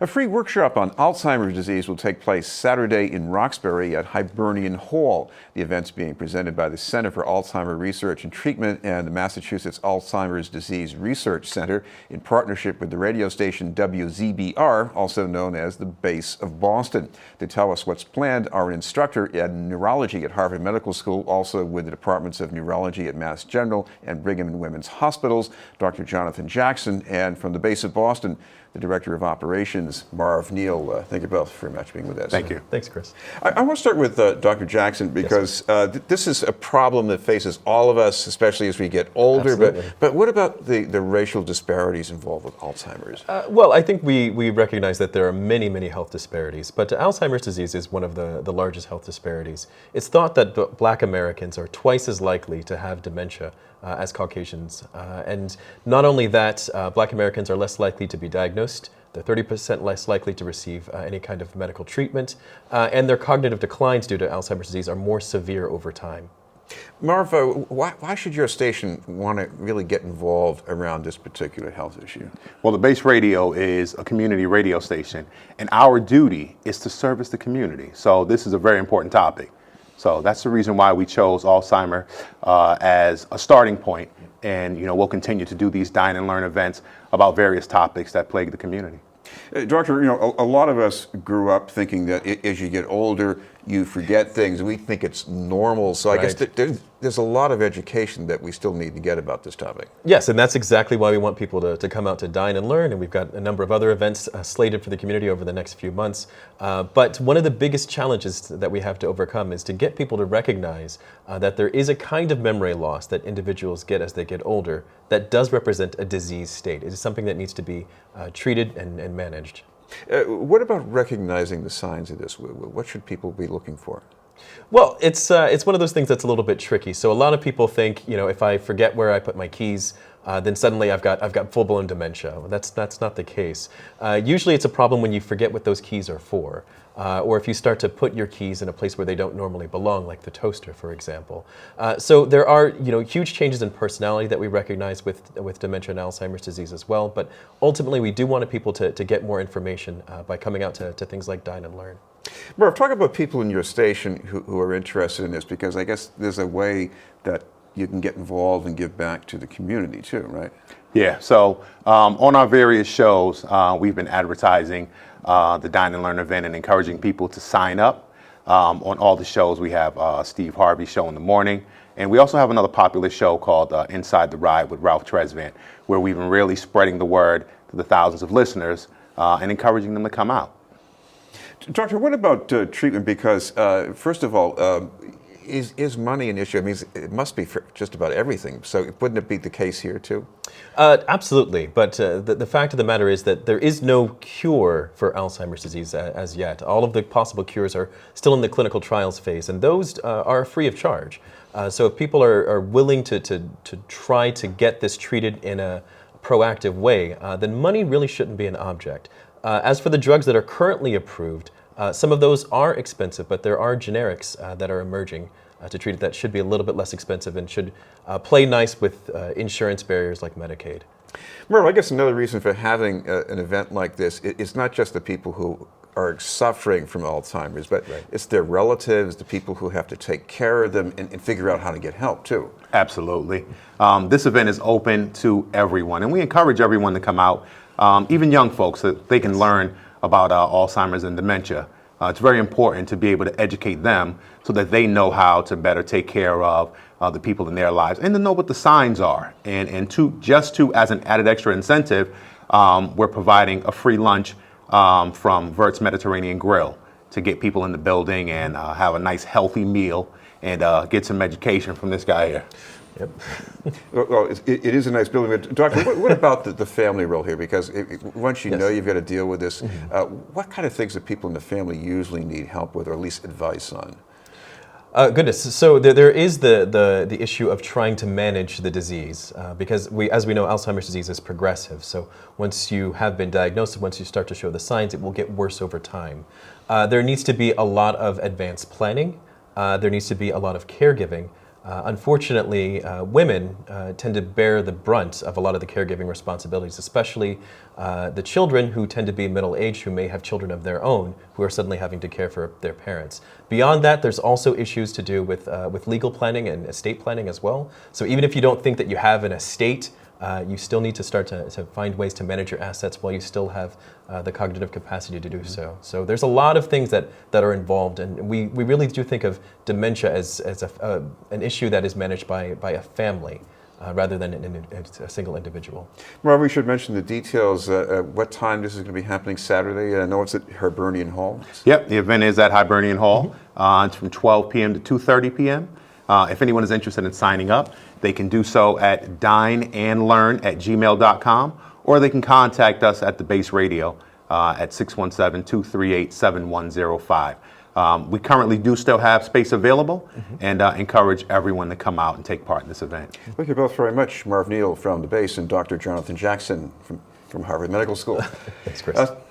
A free workshop on Alzheimer's disease will take place Saturday in Roxbury at Hibernian Hall. The event's being presented by the Center for Alzheimer Research and Treatment and the Massachusetts Alzheimer's Disease Research Center in partnership with the radio station WZBR, also known as the Base of Boston. To tell us what's planned are an instructor in neurology at Harvard Medical School, also with the departments of neurology at Mass General and Brigham and Women's Hospitals, Dr. Jonathan Jackson, and from the Base of Boston, the Director of Operations, Marv, Neal. Thank you both very much for being with us. Thank you. Thanks, Chris. I want to start with Dr. Jackson because this is a problem that faces all of us, especially as we get older. Absolutely. But what about the racial disparities involved with Alzheimer's? Well, I think we recognize that there are many, many health disparities, but Alzheimer's disease is one of the largest health disparities. It's thought that Black Americans are twice as likely to have dementia as Caucasians. And not only that, Black Americans are less likely to be diagnosed. They're 30% less likely to receive any kind of medical treatment, and their cognitive declines due to Alzheimer's disease are more severe over time. Marvo, why should your station want to really get involved around this particular health issue? Well, the Base Radio is a community radio station, and our duty is to service the community. So this is a very important topic. So that's the reason why we chose Alzheimer as a starting point. And we'll continue to do these dine and learn events about various topics that plague the community. Doctor, a lot of us grew up thinking that as you get older, you forget things. We think it's normal. So I guess there's a lot of education that we still need to get about this topic. Yes, and that's exactly why we want people to come out to dine and learn. And we've got a number of other events slated for the community over the next few months. But one of the biggest challenges that we have to overcome is to get people to recognize that there is a kind of memory loss that individuals get as they get older that does represent a disease state. It is something that needs to be treated and managed. What about recognizing the signs of this? What should people be looking for? Well, it's one of those things that's a little bit tricky. So a lot of people think, if I forget where I put my keys, then suddenly I've got full-blown dementia. Well, that's not the case. Usually it's a problem when you forget what those keys are for, or if you start to put your keys in a place where they don't normally belong, like the toaster, for example. So there are huge changes in personality that we recognize with dementia and Alzheimer's disease as well. But ultimately, we do want people to get more information by coming out to things like Dine and Learn. Marv, talk about people in your station who are interested in this, because I guess there's a way that you can get involved and give back to the community too, right? Yeah, so on our various shows, we've been advertising the Dine and Learn event and encouraging people to sign up. On all the shows, we have Steve Harvey's show in the morning, and we also have another popular show called Inside the Ride with Ralph Tresvant, where we've been really spreading the word to the thousands of listeners and encouraging them to come out. Doctor, what about treatment? Because first of all, is money an issue? I mean, it must be for just about everything. So wouldn't it be the case here too? Absolutely. But the fact of the matter is that there is no cure for Alzheimer's disease as yet. All of the possible cures are still in the clinical trials phase, and those are free of charge. So if people are willing to try to get this treated in a proactive way, then money really shouldn't be an object. As for the drugs that are currently approved, some of those are expensive, but there are generics that are emerging to treat it that should be a little bit less expensive and should play nice with insurance barriers like Medicaid. Marv, I guess another reason for having an event like this is not just the people who are suffering from Alzheimer's, but it's their relatives, the people who have to take care of them and figure out how to get help too. Absolutely. This event is open to everyone, and we encourage everyone to come out, even young folks, so that they can learn about Alzheimer's and dementia. It's very important to be able to educate them so that they know how to better take care of the people in their lives and to know what the signs are. And as an added extra incentive, we're providing a free lunch from Vert's Mediterranean Grill to get people in the building and have a nice healthy meal and get some education from this guy here. Yep. Well, it is a nice building. But Doctor, what about the family role here? Because once you know you've got to deal with this, what kind of things do people in the family usually need help with, or at least advice on? Goodness. So there is the issue of trying to manage the disease because as we know, Alzheimer's disease is progressive. So once you have been diagnosed, once you start to show the signs, it will get worse over time. There needs to be a lot of advanced planning. There needs to be a lot of caregiving. Unfortunately, women tend to bear the brunt of a lot of the caregiving responsibilities, especially the children who tend to be middle-aged, who may have children of their own, who are suddenly having to care for their parents. Beyond that, there's also issues to do with legal planning and estate planning as well. So even if you don't think that you have an estate, you still need to start to find ways to manage your assets while you still have the cognitive capacity to do so. So there's a lot of things that are involved, and we really do think of dementia as an issue that is managed by a family rather than a single individual. Marv, we should mention the details. What time this is going to be happening Saturday? I know it's at Hibernian Hall. Yep, the event is at Hibernian Hall. It's from 12 p.m. to 2:30 p.m. If anyone is interested in signing up, they can do so at dineandlearn@gmail.com, or they can contact us at the Base Radio at 617-238-7105. We currently do still have space available, and encourage everyone to come out and take part in this event. Thank you both very much, Marv Neal from the Base and Dr. Jonathan Jackson from Harvard Medical School. Thanks, Chris.